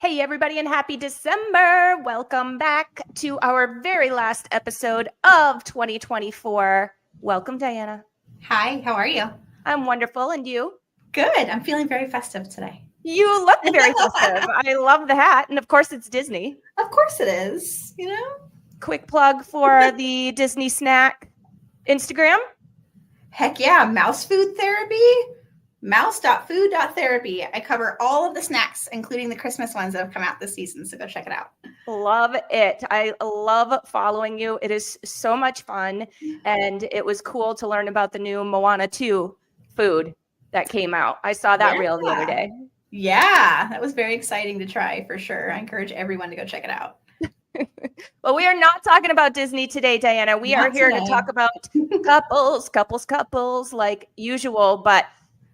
Hey, everybody, and happy December. Welcome back to our very last episode of 2024. Welcome, Dyanna. Hi, how are you? I'm wonderful. And you? Good. I'm feeling very festive today. You look very festive. I love the hat. And of course, it's Disney. Of course it is, Quick plug for the Disney snack Instagram. Heck yeah. Mouse food therapy. Mouse.food.therapy. I cover all of the snacks, including the Christmas ones that have come out this season. So go check it out. Love it. I love following you. It is so much fun. And it was cool to learn about the new Moana 2 food that came out. I saw that reel the other day. Yeah, that was very exciting to try for sure. I encourage everyone to go check it out. Well, we are not talking about Disney today, Dyanna. We are here to talk about couples like usual, but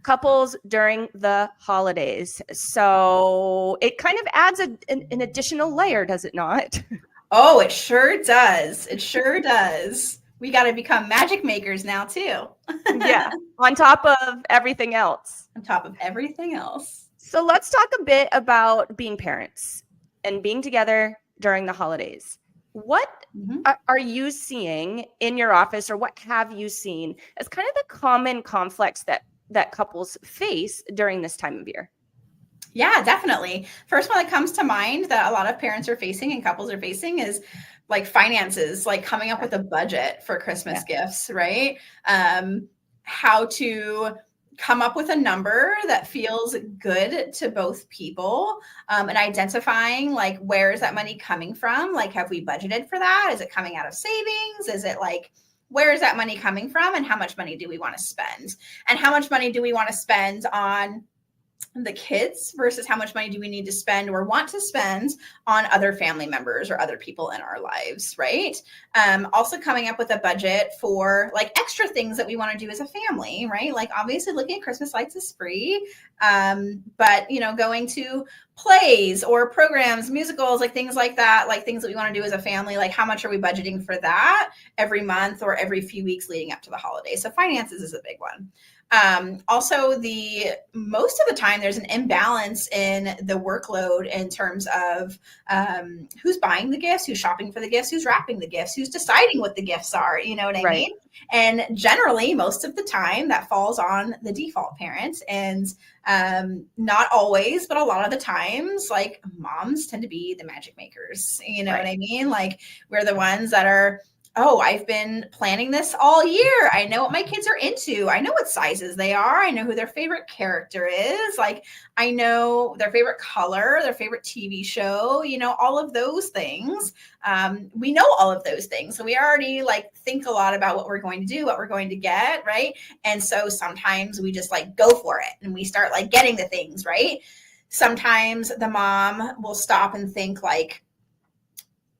couples during the holidays. So it kind of adds an additional layer, does it not? Oh, it sure does. It sure does. We got to become magic makers now, too. Yeah, on top of everything else. On top of everything else. So let's talk a bit about being parents and being together during the holidays. What are you seeing in your office, or what have you seen as kind of the common conflicts that couples face during this time of year? Yeah, definitely. First one that comes to mind that a lot of parents are facing and couples are facing is like finances, like coming up with a budget for Christmas gifts, right? How to come up with a number that feels good to both people, and identifying like, where is that money coming from? Like, have we budgeted for that? Is it coming out of savings? Is it like, where is that money coming from? And how much money do we want to spend? And how much money do we want to spend on the kids versus how much money do we need to spend or want to spend on other family members or other people in our lives, right? Also coming up with a budget for like extra things that we want to do as a family, right? Like obviously looking at Christmas lights is free, but going to plays or programs, musicals, like things like that, like things that we want to do as a family, like how much are we budgeting for that every month or every few weeks leading up to the holiday? So finances is a big one. Also, most of the time there's an imbalance in the workload in terms of who's buying the gifts, who's shopping for the gifts, who's wrapping the gifts, who's deciding what the gifts are, you know what I mean? And generally, most of the time that falls on the default parent, and not always, but a lot of the times, like moms tend to be the magic makers, you know what I mean? Like we're the ones that are, oh, I've been planning this all year. I know what my kids are into. I know what sizes they are. I know who their favorite character is. Like, I know their favorite color, their favorite TV show, all of those things. We know all of those things. So we already like think a lot about what we're going to do, what we're going to get, right? And so sometimes we just like go for it and we start like getting the things, right? Sometimes the mom will stop and think like,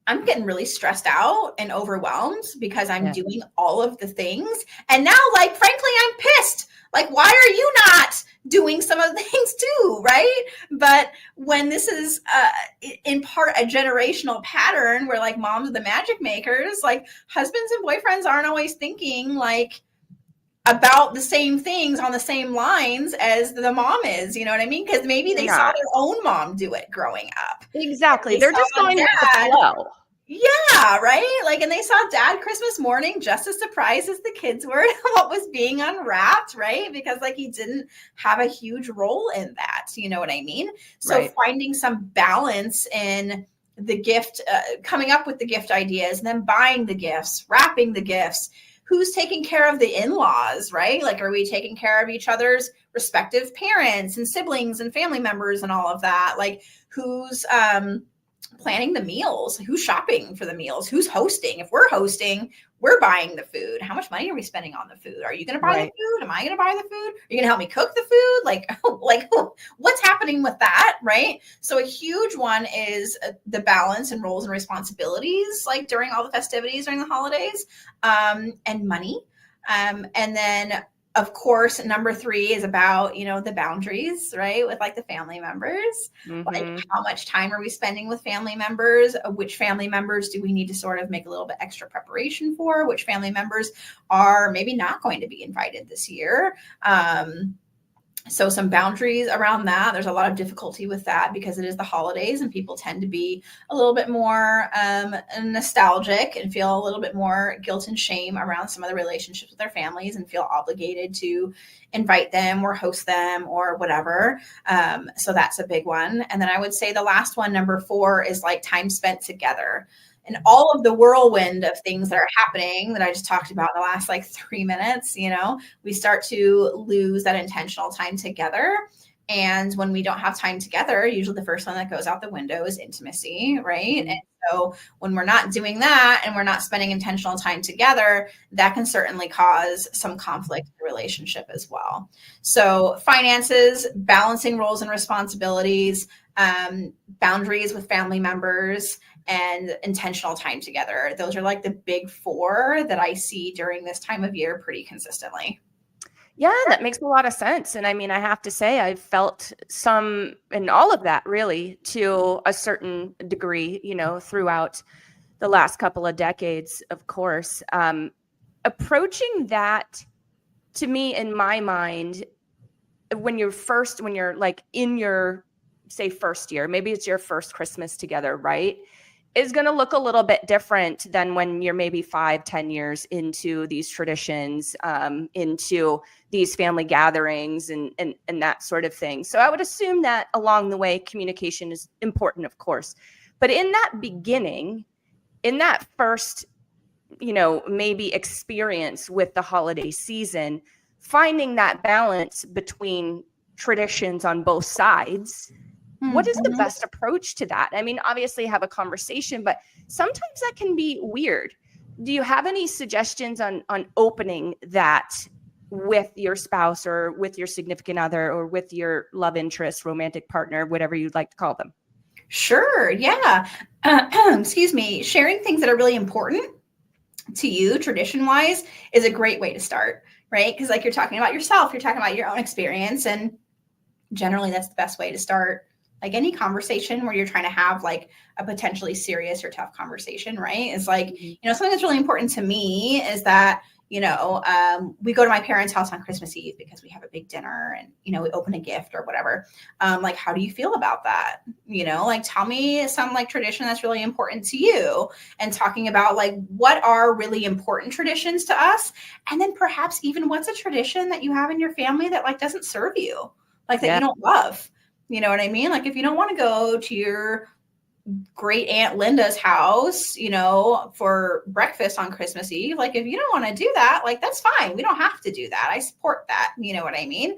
I'm getting really stressed out and overwhelmed because I'm doing all of the things. And now, like, frankly, I'm pissed. Like, why are you not doing some of the things too, right? But when this is in part a generational pattern where like moms are the magic makers, like husbands and boyfriends aren't always thinking like about the same things on the same lines as the mom is, you know what I mean? Because maybe they saw their own mom do it growing up. Exactly. They're just going with the flow. Yeah, right? Like, and they saw dad Christmas morning just as surprised as the kids were at what was being unwrapped, right? Because like he didn't have a huge role in that, you know what I mean? So finding some balance in the gift, coming up with the gift ideas, and then buying the gifts, wrapping the gifts. Who's taking care of the in-laws, right? Like, are we taking care of each other's respective parents and siblings and family members and all of that? Like, who's planning the meals? Who's shopping for the meals? Who's hosting? If we're hosting, we're buying the food. How much money are we spending on the food? Are you going to buy the food? Am I going to buy the food? Are you going to help me cook the food? Like what's happening with that, right? So a huge one is the balance and roles and responsibilities, like during all the festivities during the holidays, and money. And then of course, number 3 is about, the boundaries, right? With like the family members, like how much time are we spending with family members? Which family members do we need to sort of make a little bit extra preparation for? Which family members are maybe not going to be invited this year? So some boundaries around that. There's a lot of difficulty with that because it is the holidays and people tend to be a little bit more nostalgic and feel a little bit more guilt and shame around some of the relationships with their families and feel obligated to invite them or host them or whatever. So that's a big one. And then I would say the last one, number 4, is like time spent together. And all of the whirlwind of things that are happening that I just talked about in the last like 3 minutes, we start to lose that intentional time together. And when we don't have time together, usually the first one that goes out the window is intimacy, right? Mm-hmm. And so when we're not doing that and we're not spending intentional time together, that can certainly cause some conflict in the relationship as well. So finances, balancing roles and responsibilities, boundaries with family members, and intentional time together. Those are like the big 4 that I see during this time of year pretty consistently. Yeah, that makes a lot of sense. And I mean, I have to say, I've felt some in all of that really to a certain degree, throughout the last couple of decades, of course. Approaching that, to me, in my mind, when you're like in your, say, first year, maybe it's your first Christmas together, right? Is going to look a little bit different than when you're maybe 5-10 years into these traditions, into these family gatherings and that sort of thing. So I would assume that along the way, communication is important, of course. But in that beginning, in that first, maybe experience with the holiday season, finding that balance between traditions on both sides, what is the best approach to that? I mean, obviously have a conversation, but sometimes that can be weird. Do you have any suggestions on opening that with your spouse or with your significant other or with your love interest, romantic partner, whatever you'd like to call them? Sure. Yeah. Excuse me. Sharing things that are really important to you tradition wise is a great way to start, right? Because like you're talking about yourself, you're talking about your own experience, and generally that's the best way to start like any conversation where you're trying to have like a potentially serious or tough conversation, right? It's like, something that's really important to me is that, we go to my parents' house on Christmas Eve because we have a big dinner and, we open a gift or whatever. Like, how do you feel about that? Like, tell me some like tradition that's really important to you, and talking about like what are really important traditions to us. And then perhaps even what's a tradition that you have in your family that like doesn't serve you, like that you don't love. You know what I mean? Like if you don't want to go to your great Aunt Linda's house, for breakfast on Christmas Eve, like if you don't want to do that, like that's fine. We don't have to do that. I support that. You know what I mean?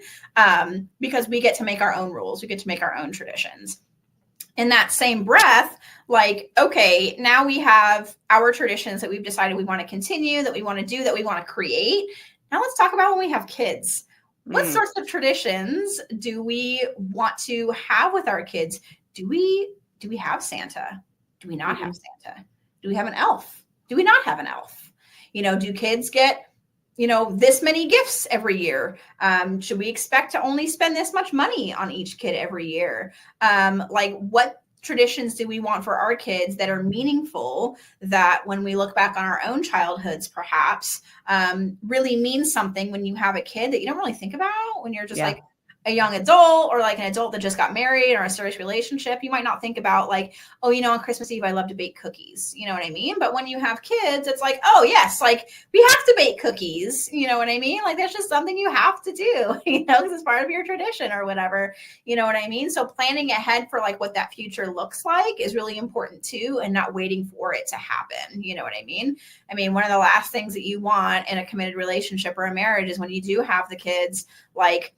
Because we get to make our own rules. We get to make our own traditions. In that same breath, like, okay, now we have our traditions that we've decided we want to continue, that we want to do, that we want to create. Now let's talk about when we have kids. What sorts of traditions do we want to have with our kids? Do we have Santa? Do we not have Santa? Do we have an elf? Do we not have an elf? Do kids get, this many gifts every year? Should we expect to only spend this much money on each kid every year? Like what traditions do we want for our kids that are meaningful, that when we look back on our own childhoods, perhaps really means something when you have a kid that you don't really think about when you're just like a young adult or like an adult that just got married or a serious relationship. You might not think about like, oh, on Christmas Eve, I love to bake cookies. You know what I mean? But when you have kids, it's like, oh yes, like we have to bake cookies. You know what I mean? Like that's just something you have to do, because it's part of your tradition or whatever. You know what I mean? So planning ahead for like what that future looks like is really important too, and not waiting for it to happen. You know what I mean? I mean, one of the last things that you want in a committed relationship or a marriage is when you do have the kids, like,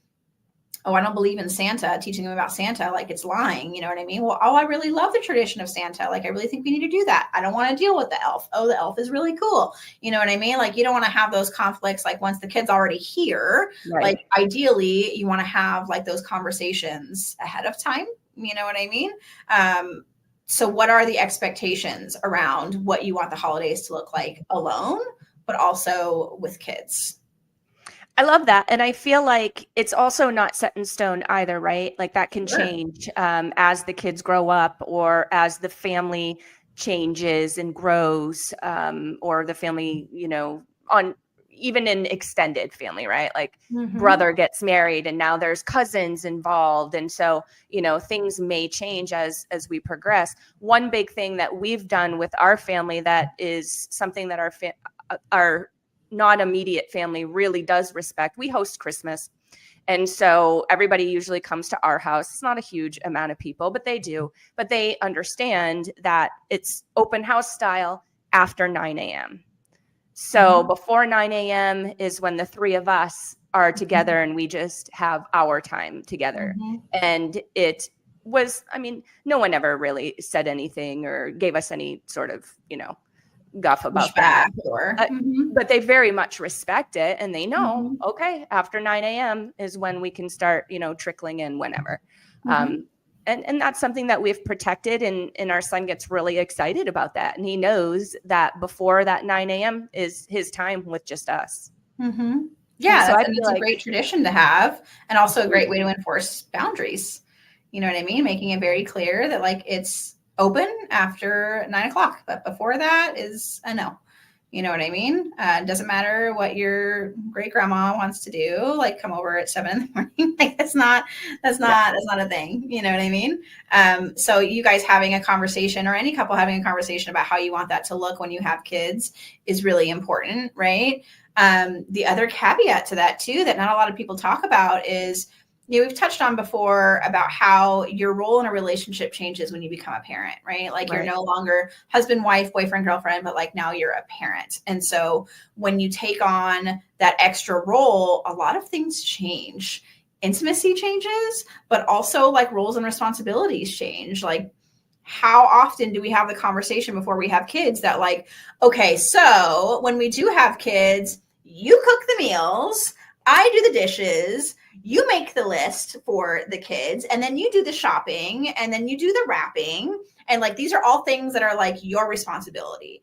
oh, I don't believe in Santa, teaching them about Santa, like it's lying. You know what I mean? Well, oh, I really love the tradition of Santa. Like, I really think we need to do that. I don't want to deal with the elf. Oh, the elf is really cool. You know what I mean? Like, you don't want to have those conflicts. Like once the kid's already here, like ideally you want to have like those conversations ahead of time. You know what I mean? So what are the expectations around what you want the holidays to look like alone, but also with kids? I love that. And I feel like it's also not set in stone either, right? Like that can change as the kids grow up or as the family changes and grows, or the family, even in extended family, right? Like brother gets married and now there's cousins involved. And so, things may change as we progress. One big thing that we've done with our family that is something that our not immediate family really does respect. We host Christmas. And so everybody usually comes to our house. It's not a huge amount of people, but they do. But they understand that it's open house style after 9 a.m. So before 9 a.m. is when the three of us are together and we just have our time together. And it was, no one ever really said anything or gave us any sort of, guff about that. But they very much respect it, and they know, okay, after 9 a.m. is when we can start, trickling in whenever. And that's something that we've protected, and our son gets really excited about that. And he knows that before that 9 a.m. is his time with just us. Yeah, so it's a great tradition to have, and also a great way to enforce boundaries. You know what I mean? Making it very clear that like it's open after 9 o'clock, but before that is a no. You know what I mean? It doesn't matter what your great grandma wants to do, like come over at 7 in the morning. Like that's not a thing. You know what I mean? So you guys having a conversation, or any couple having a conversation about how you want that to look when you have kids is really important, right? The other caveat to that too, that not a lot of people talk about is, we've touched on before about how your role in a relationship changes when you become a parent, right? Like you're no longer husband, wife, boyfriend, girlfriend, but like now you're a parent. And so when you take on that extra role, a lot of things change. Intimacy changes, but also like roles and responsibilities change. Like how often do we have the conversation before we have kids that like, okay, so when we do have kids, you cook the meals, I do the dishes, you make the list for the kids, and then you do the shopping, and then you do the wrapping. And like, these are all things that are like your responsibility.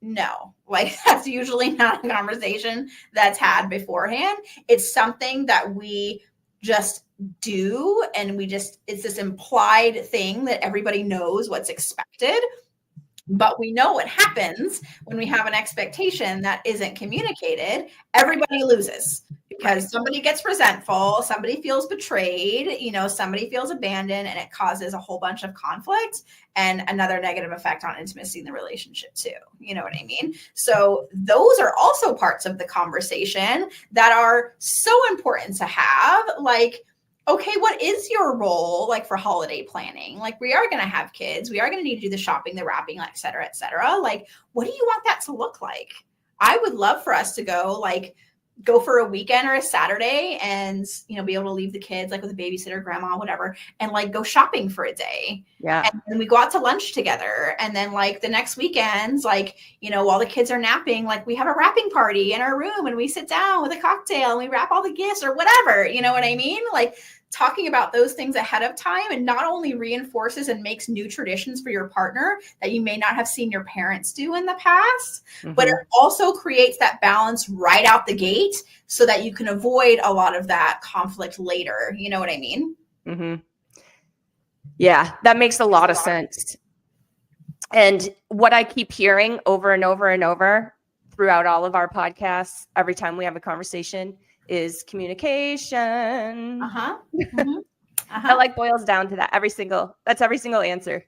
No, like that's usually not a conversation that's had beforehand. It's something that we just do. And it's this implied thing that everybody knows what's expected. But we know what happens when we have an expectation that isn't communicated. Everybody loses because somebody gets resentful, somebody feels betrayed, somebody feels abandoned, and it causes a whole bunch of conflict and another negative effect on intimacy in the relationship too. You know what I mean? So those are also parts of the conversation that are so important to have. Like, okay, what is your role like for holiday planning? Like we are going to have kids. We are going to need to do the shopping, the wrapping, et cetera, et cetera. Like, what do you want that to look like? I would love for us to go for a weekend or a Saturday and, be able to leave the kids like with a babysitter, grandma, whatever, and like go shopping for a day. Yeah. And then we go out to lunch together. And then like the next weekends, like, while the kids are napping, like we have a wrapping party in our room and we sit down with a cocktail and we wrap all the gifts or whatever. You know what I mean? Like talking about those things ahead of time, and not only reinforces and makes new traditions for your partner that you may not have seen your parents do in the past, but it also creates that balance right out the gate so that you can avoid a lot of that conflict later. You know what I mean? Yeah, that makes a lot of sense. And what I keep hearing over and over and over throughout all of our podcasts, every time we have a conversation, is communication. That like boils down to that. That's every single answer.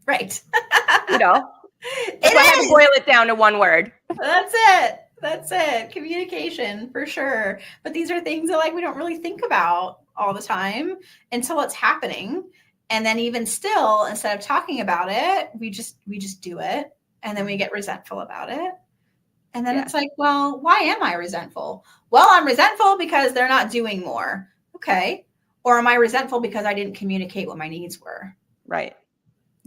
Right. If I had to boil it down to one word. That's it. Communication for sure. But these are things that like we don't really think about all the time until it's happening. And then even still, instead of talking about it, we just do it. And then we get resentful about it. And then it's like, well, why am I resentful? Well, I'm resentful because they're not doing more. Okay. Or am I resentful because I didn't communicate what my needs were? Right.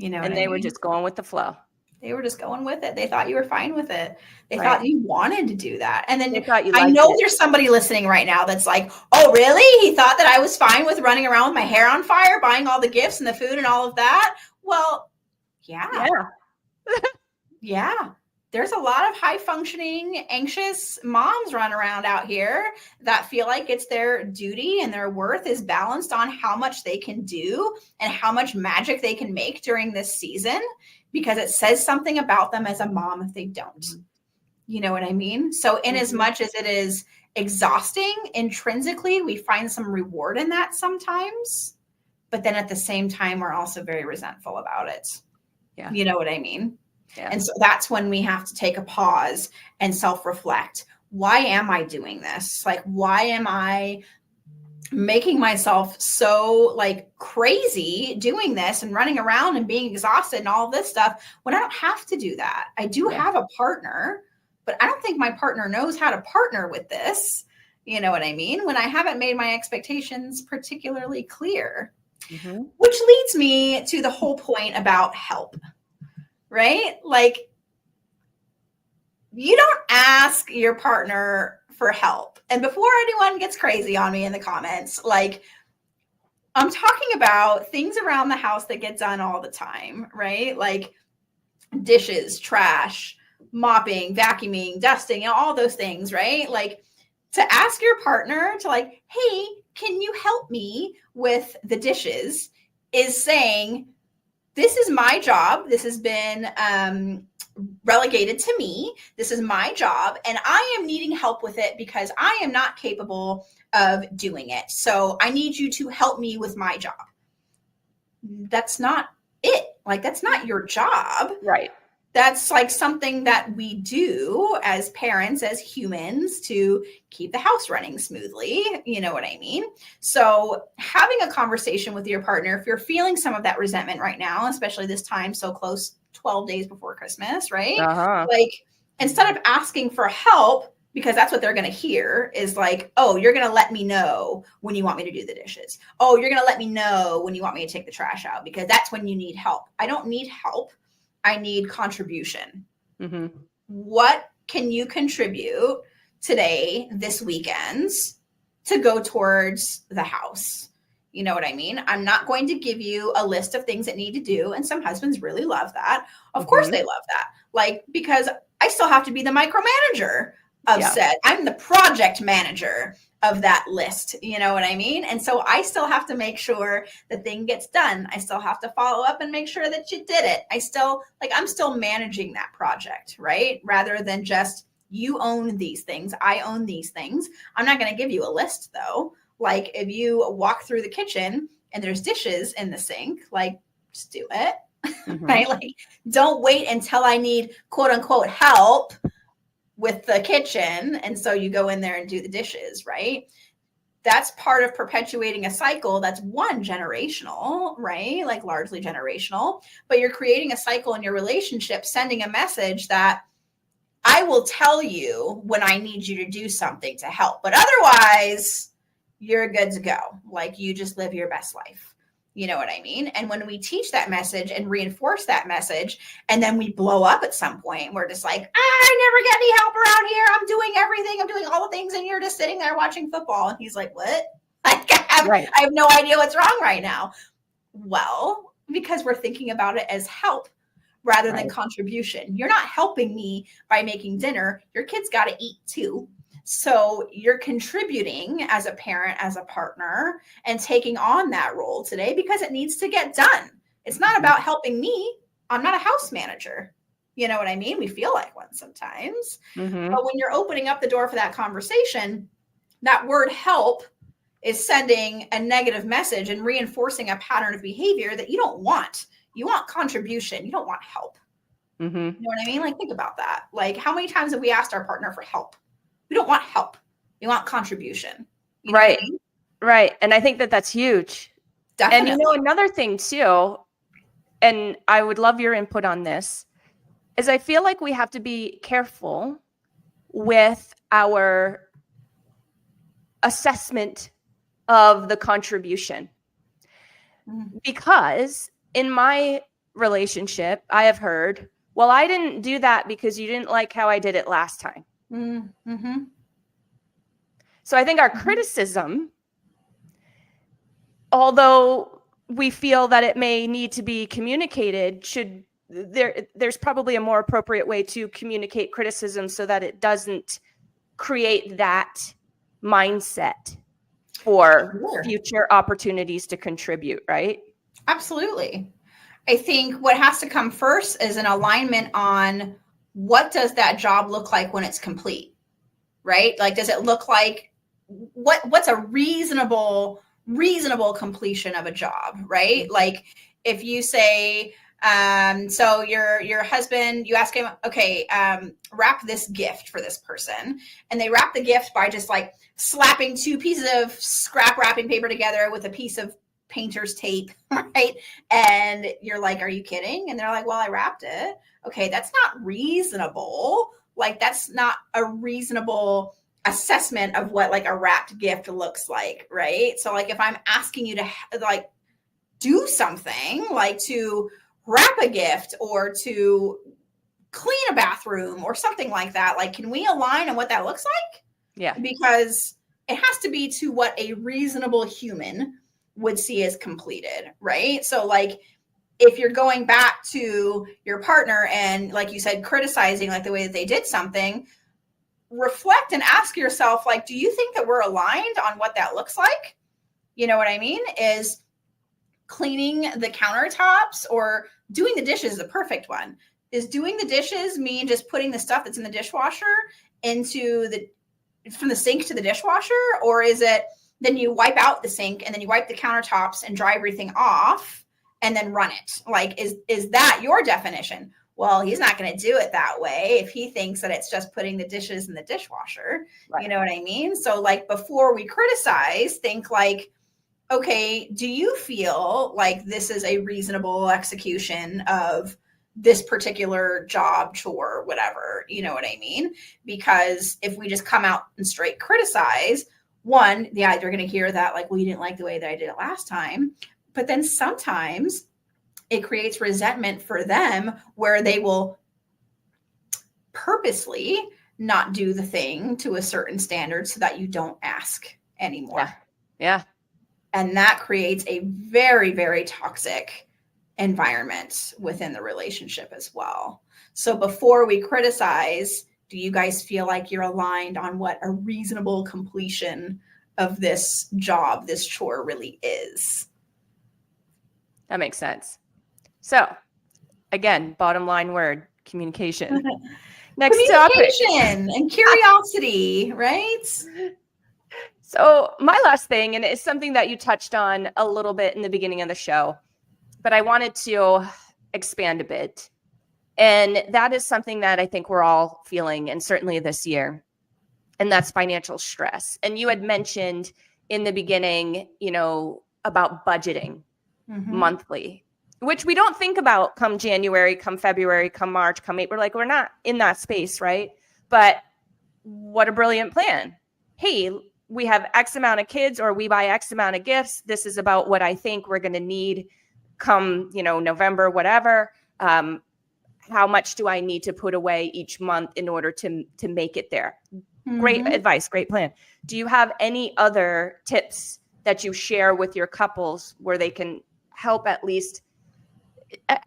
And they were just going with the flow. They were just going with it. They thought you were fine with it. They thought you wanted to do that. And then I know there's somebody listening right now that's like, oh, really? He thought that I was fine with running around with my hair on fire, buying all the gifts and the food and all of that. Well, yeah. There's a lot of high functioning, anxious moms run around out here that feel like it's their duty and their worth is balanced on how much they can do and how much magic they can make during this season, because it says something about them as a mom if they don't. You know what I mean? So in as much as it is exhausting intrinsically, we find some reward in that sometimes, but then at the same time, we're also very resentful about it. Yeah. You know what I mean? Yeah. And so that's when we have to take a pause and self-reflect. Why am I doing this? Like, why am I making myself so like crazy doing this and running around and being exhausted and all this stuff when I don't have to do that? I do have a partner, but I don't think my partner knows how to partner with this. You know what I mean? When I haven't made my expectations particularly clear, which leads me to the whole point about help, right? Like, you don't ask your partner for help. And before anyone gets crazy on me in the comments, like, I'm talking about things around the house that get done all the time, right? Like dishes, trash, mopping, vacuuming, dusting, all those things, right? Like, to ask your partner to like, hey, can you help me with the dishes, is saying, this is my job. This has been relegated to me. This is my job, and I am needing help with it because I am not capable of doing it. So I need you to help me with my job. That's not it. Like, that's not your job. Right. That's like something that we do as parents, as humans, to keep the house running smoothly. You know what I mean? So having a conversation with your partner, if you're feeling some of that resentment right now, especially this time so close, 12 days before Christmas, right? Like, instead of asking for help, because that's what they're going to hear, is like, oh, you're going to let me know when you want me to do the dishes. Oh, you're going to let me know when you want me to take the trash out, because that's when you need help. I don't need help. I need contribution. What can you contribute today, this weekend, to go towards the house? You know what I mean? I'm not going to give you a list of things that need to do. And some husbands really love that. Of course they love that. Like, because I still have to be the micromanager of said. I'm the project manager of that list. You know what I mean? And so I still have to make sure the thing gets done. I still have to follow up and make sure that you did it. I'm still managing that project, right? Rather than just, you own these things, I own these things. I'm not going to give you a list though. Like, if you walk through the kitchen and there's dishes in the sink, like, just do it, right? Like, don't wait until I need quote unquote help with the kitchen, and so you go in there and do the dishes, right? That's part of perpetuating a cycle that's one, generational, right? Like, largely generational, but you're creating a cycle in your relationship, sending a message that I will tell you when I need you to do something to help, but otherwise you're good to go. Like, you just live your best life. You know what I mean? And when we teach that message and reinforce that message, and then we blow up at some point, we're just like, I never get any help around here. I'm doing everything. I'm doing all the things, and you're just sitting there watching football. And he's like, what? I have no idea what's wrong right now. Well, because we're thinking about it as help rather than contribution. You're not helping me by making dinner. Your kid's got to eat too. So you're contributing as a parent, as a partner, and taking on that role today because it needs to get done. It's not about helping me. I'm not a house manager. You know what I mean? We feel like one sometimes. But when you're opening up the door for that conversation, that word help is sending a negative message and reinforcing a pattern of behavior that you don't want. You want contribution. You don't want help. You know what I mean? Like, think about that. Like, how many times have we asked our partner for help? We don't want help. We want contribution. You know what I mean? Right. And I think that that's huge. Definitely. And another thing too, and I would love your input on this, is I feel like we have to be careful with our assessment of the contribution. Because in my relationship, I have heard, well, I didn't do that because you didn't like how I did it last time. So I think our criticism, although we feel that it may need to be communicated, there's probably a more appropriate way to communicate criticism so that it doesn't create that mindset for future opportunities to contribute, right? Absolutely. I think what has to come first is an alignment on what does that job look like when it's complete, right? Like, does it look like what's a reasonable completion of a job, right? Like if you say, so your husband, you ask him, okay, wrap this gift for this person, and they wrap the gift by just like slapping 2 pieces of scrap wrapping paper together with a piece of painter's tape, right? And you're like, are you kidding? And they're like, well, I wrapped it. Okay, that's not reasonable. Like, that's not a reasonable assessment of what like a wrapped gift looks like, right? So like if I'm asking you to like do something like to wrap a gift or to clean a bathroom or something like that, like can we align on what that looks like? Yeah. Because it has to be to what a reasonable human would see as completed, right? So like if you're going back to your partner and like you said, criticizing like the way that they did something, reflect and ask yourself, like, do you think that we're aligned on what that looks like? You know what I mean? Is cleaning the countertops or doing the dishes the perfect one? Is doing the dishes mean just putting the stuff that's in the dishwasher from the sink to the dishwasher? Or is it then you wipe out the sink and then you wipe the countertops and dry everything off and then run it? Like, is that your definition? Well, he's not going to do it that way if he thinks that it's just putting the dishes in the dishwasher. Right. You know what I mean? So like before we criticize, think like, okay, do you feel like this is a reasonable execution of this particular job, chore, whatever? You know what I mean? Because if we just come out and straight criticize, one, yeah, you're going to hear that like, well, you didn't like the way that I did it last time. But then sometimes it creates resentment for them where they will purposely not do the thing to a certain standard so that you don't ask anymore. Yeah. And that creates a very, very toxic environment within the relationship as well. So before we criticize, do you guys feel like you're aligned on what a reasonable completion of this job, this chore really is? That makes sense. So again, bottom line word, communication. Next communication and curiosity, right? So my last thing, and it's something that you touched on a little bit in the beginning of the show, but I wanted to expand a bit. And that is something that I think we're all feeling, and certainly this year, and that's financial stress. And you had mentioned in the beginning, about budgeting monthly, which we don't think about come January, come February, come March, come April. Like, we're not in that space, right? But what a brilliant plan. Hey, we have X amount of kids, or we buy X amount of gifts. This is about what I think we're going to need come, November, whatever. How much do I need to put away each month in order to make it there? Great advice, great plan. Do you have any other tips that you share with your couples where they can help at least?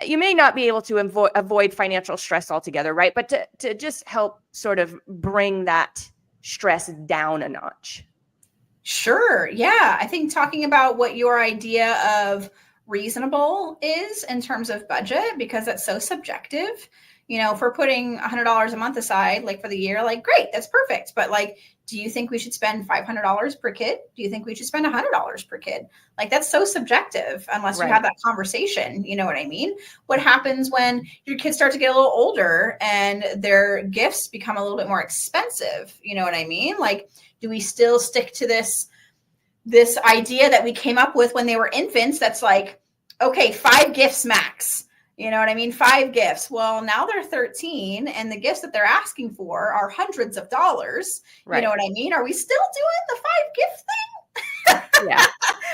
You may not be able to avoid financial stress altogether, right? But to just help sort of bring that stress down a notch. Sure. Yeah. I think talking about what your idea of reasonable is in terms of budget, because that's so subjective. If we're putting $100 a month aside, like for the year, like, great, that's perfect. But like, do you think we should spend $500 per kid? Do you think we should spend $100 per kid? Like, that's so subjective unless you have that conversation. You know what I mean? What happens when your kids start to get a little older and their gifts become a little bit more expensive? You know what I mean? Like, do we still stick to this idea that we came up with when they were infants? That's like, okay, 5 gifts max. You know what I mean? 5 gifts. Well, now they're 13 and the gifts that they're asking for are hundreds of dollars. Right. You know what I mean? Are we still doing the 5 gift thing? Yeah.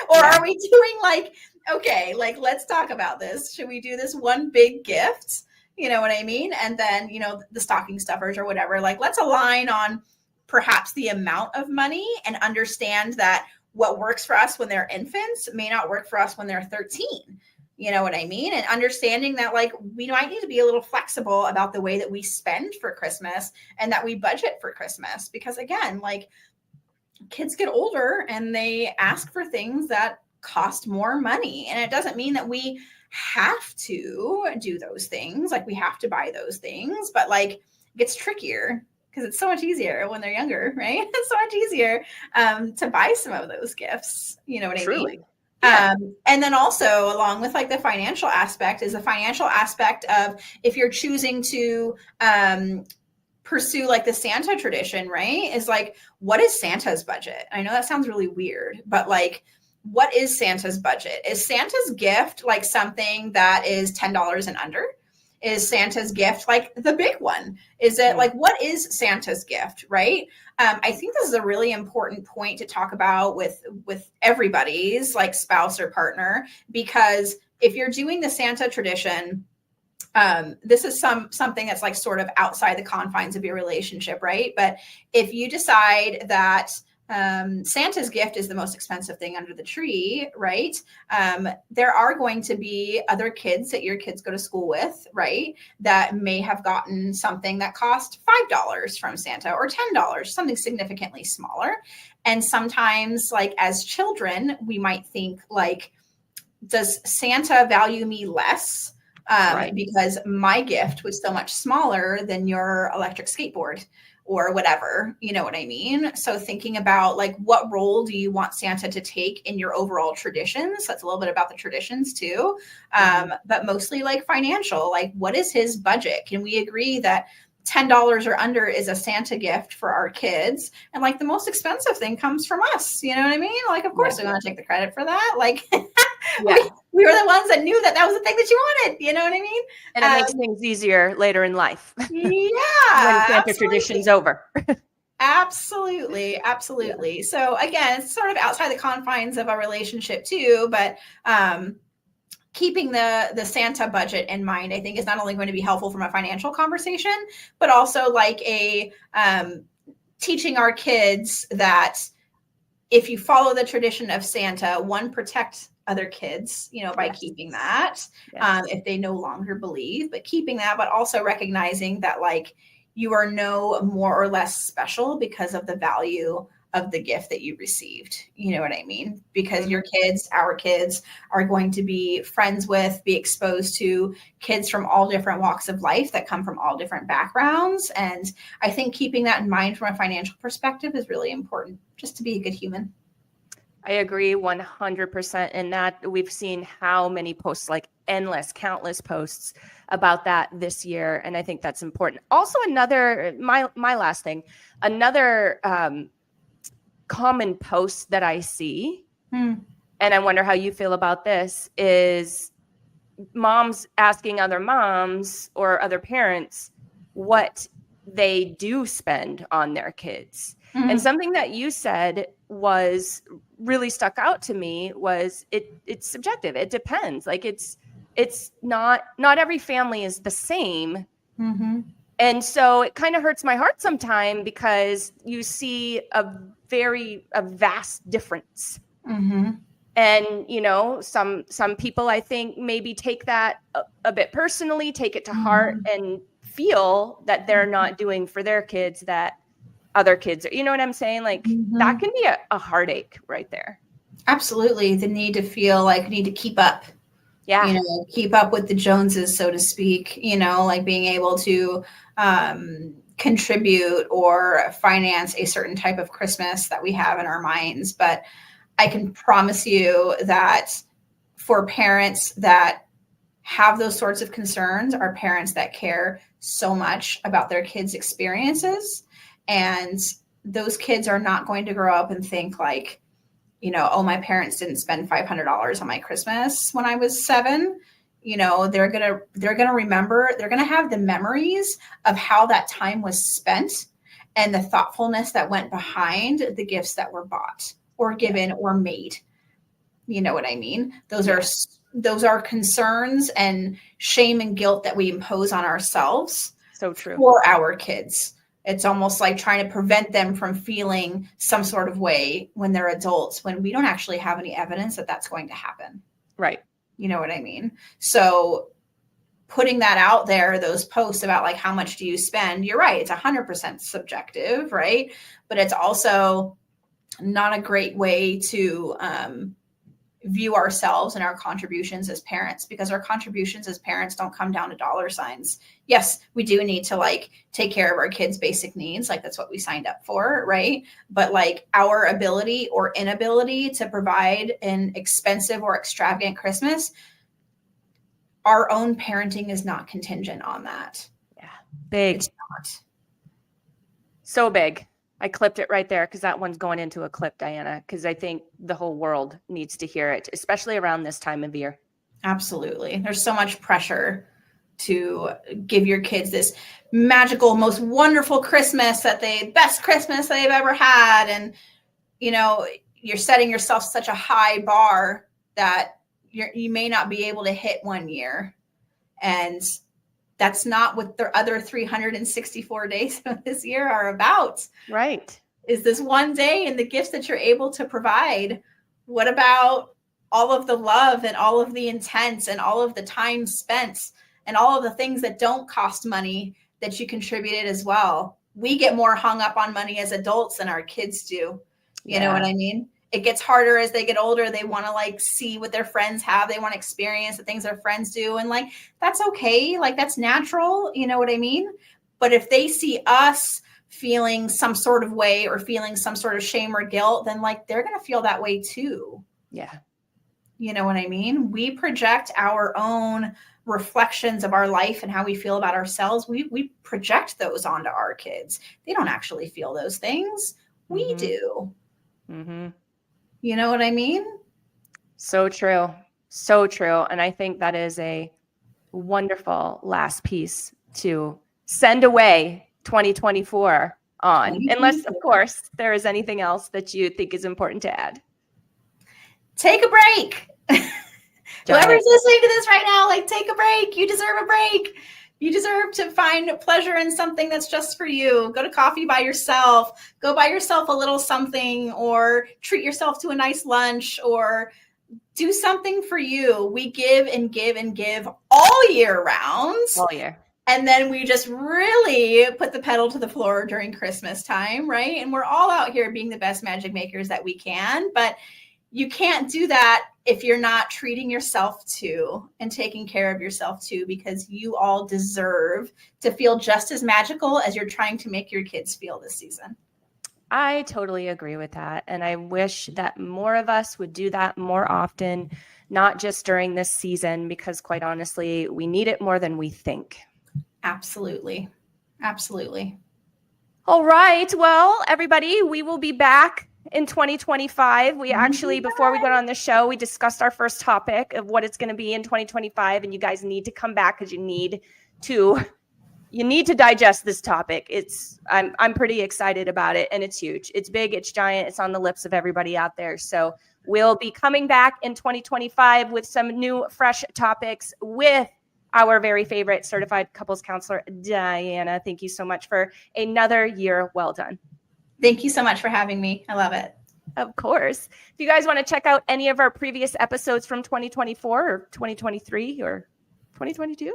Or are we doing like, okay, like, let's talk about this. Should we do this one big gift? You know what I mean? And then, the stocking stuffers or whatever, like, let's align on perhaps the amount of money and understand that what works for us when they're infants may not work for us when they're 13. You know what I mean? And understanding that, like, we might need to be a little flexible about the way that we spend for Christmas and that we budget for Christmas. Because again, like, kids get older and they ask for things that cost more money. And it doesn't mean that we have to do those things. Like we have to buy those things, but like it gets trickier because it's so much easier when they're younger, right? It's so much easier to buy some of those gifts. You know what I mean? Yeah. And then also along with like the financial aspect is the financial aspect of if you're choosing to pursue like the Santa tradition, right? Is like, what is Santa's budget? I know that sounds really weird, but like, what is Santa's budget? Is Santa's gift like something that is $10 and under? Is Santa's gift like the big one? Is it like, what is Santa's gift, right? I think this is a really important point to talk about with everybody's like spouse or partner, because if you're doing the Santa tradition, this is something that's like sort of outside the confines of your relationship, right? But if you decide that Santa's gift is the most expensive thing under the tree, right? There are going to be other kids that your kids go to school with, right? That may have gotten something that cost $5 from Santa or $10, something significantly smaller. And sometimes like as children, we might think like, does Santa value me less? Right. Because my gift was so much smaller than your electric skateboard or whatever, you know what I mean? So thinking about like, what role do you want Santa to take in your overall traditions? That's a little bit about the traditions too. But mostly like financial, like what is his budget? Can we agree that $10 or under is a Santa gift for our kids? And like the most expensive thing comes from us. You know what I mean? Like, of course we want to take the credit for that. Like we were the ones that knew that was the thing that you wanted. You know what I mean? And it makes things easier later in life. Yeah. When Santa tradition's over. Absolutely. Yeah. So again, it's sort of outside the confines of a relationship too, but keeping the Santa budget in mind, I think is not only going to be helpful from a financial conversation, but also like a teaching our kids that if you follow the tradition of Santa, one, protect other kids, you know, by keeping that, if they no longer believe, but keeping that, but also recognizing that like you are no more or less special because of the value of the gift that you received. You know what I mean? Because your kids, our kids are going to be friends with, be exposed to kids from all different walks of life that come from all different backgrounds. And I think keeping that in mind from a financial perspective is really important, just to be a good human. I agree 100%. And that we've seen how many posts, like countless posts about that this year. And I think that's important. Also, my last thing, another common post that I see, and I wonder how you feel about this, is moms asking other moms or other parents what they do spend on their kids. And something that you said was really stuck out to me was it's subjective. It depends. Like it's not every family is the same. And so it kind of hurts my heart sometimes because you see a vast difference. And, you know, some people I think maybe take that a bit personally, take it to heart and feel that they're not doing for their kids that other kids are, you know what I'm saying? Like that can be a heartache right there. Absolutely. The need to feel like need to keep up. Yeah. You know, keep up with the Joneses, so to speak, you know, like being able to contribute or finance a certain type of Christmas that we have in our minds. But I can promise you that for parents that have those sorts of concerns are parents that care so much about their kids' experiences. And those kids are not going to grow up and think like, you know, oh, my parents didn't spend $500 on my Christmas when I was 7. You know, they're going to remember, they're going to have the memories of how that time was spent and the thoughtfulness that went behind the gifts that were bought or given or made. You know what I mean? Those are concerns and shame and guilt that we impose on ourselves. So true. For our kids. It's almost like trying to prevent them from feeling some sort of way when they're adults, when we don't actually have any evidence that that's going to happen. Right. You know what I mean? So putting that out there, those posts about like, how much do you spend? You're right. It's 100% subjective, right? But it's also not a great way to view ourselves and our contributions as parents, because our contributions as parents don't come down to dollar signs. Yes, we do need to like take care of our kids' basic needs. Like that's what we signed up for, right? But like our ability or inability to provide an expensive or extravagant Christmas, our own parenting is not contingent on that. Yeah, big. It's not. So big. I clipped it right there because that one's going into a clip, Dyanna, because I think the whole world needs to hear it, especially around this time of year. Absolutely. There's so much pressure to give your kids this magical, most wonderful Christmas, best Christmas they've ever had. And, you know, you're setting yourself such a high bar that you may not be able to hit one year. And that's not what the other 364 days of this year are about. Right. Is this one day and the gifts that you're able to provide. What about all of the love and all of the intent and all of the time spent and all of the things that don't cost money that you contributed as well? We get more hung up on money as adults than our kids do. You know what I mean? It gets harder as they get older. They want to like see what their friends have. They want to experience the things their friends do. And like, that's okay. Like that's natural. You know what I mean? But if they see us feeling some sort of way or feeling some sort of shame or guilt, then like, they're going to feel that way too. Yeah. You know what I mean? We project our own reflections of our life and how we feel about ourselves. We project those onto our kids. They don't actually feel those things. We do. Mm-hmm. You know what I mean? So true. So true. And I think that is a wonderful last piece to send away 2024 on, unless, of course, there is anything else that you think is important to add. Take a break. Whoever's listening to this right now, like take a break. You deserve a break. You deserve to find pleasure in something that's just for you. Go to coffee by yourself. Go buy yourself a little something, or treat yourself to a nice lunch, or do something for you. We give and give and give all year round. All year. And then we just really put the pedal to the floor during Christmas time, right? And we're all out here being the best magic makers that we can. But you can't do that if you're not treating yourself too and taking care of yourself too, because you all deserve to feel just as magical as you're trying to make your kids feel this season. I totally agree with that. And I wish that more of us would do that more often, not just during this season, because quite honestly, we need it more than we think. Absolutely. Absolutely. All right. Well, everybody, we will be back in 2025. We actually, before we got on the show, we discussed our first topic of what it's going to be in 2025. And you guys need to come back because you need to digest this topic. I'm pretty excited about it, and it's huge. It's big, it's giant, it's on the lips of everybody out there. So we'll be coming back in 2025 with some new, fresh topics with our very favorite certified couples counselor, Dyanna. Thank you so much for another year well done. Thank you so much for having me. I love it. Of course. If you guys want to check out any of our previous episodes from 2024 or 2023 or 2022,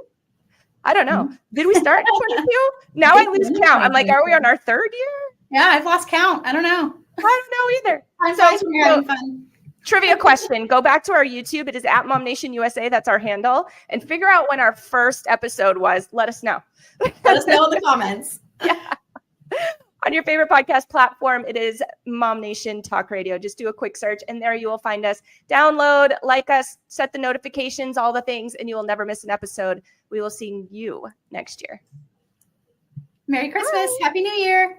I don't know. Did we start in 22? Now I lose count. I'm like, are we on our third year? Yeah, I've lost count. I don't know. I don't know either. We're having fun. Trivia question. Go back to our YouTube. It is at Mom Nation USA. That's our handle. And figure out when our first episode was. Let us know. Let us know in the comments. Yeah. On your favorite podcast platform, it is Mom Nation Talk Radio. Just do a quick search, and there you will find us. Download, like us, set the notifications, all the things, and you will never miss an episode. We will see you next year. Merry Christmas. Bye. Happy New Year.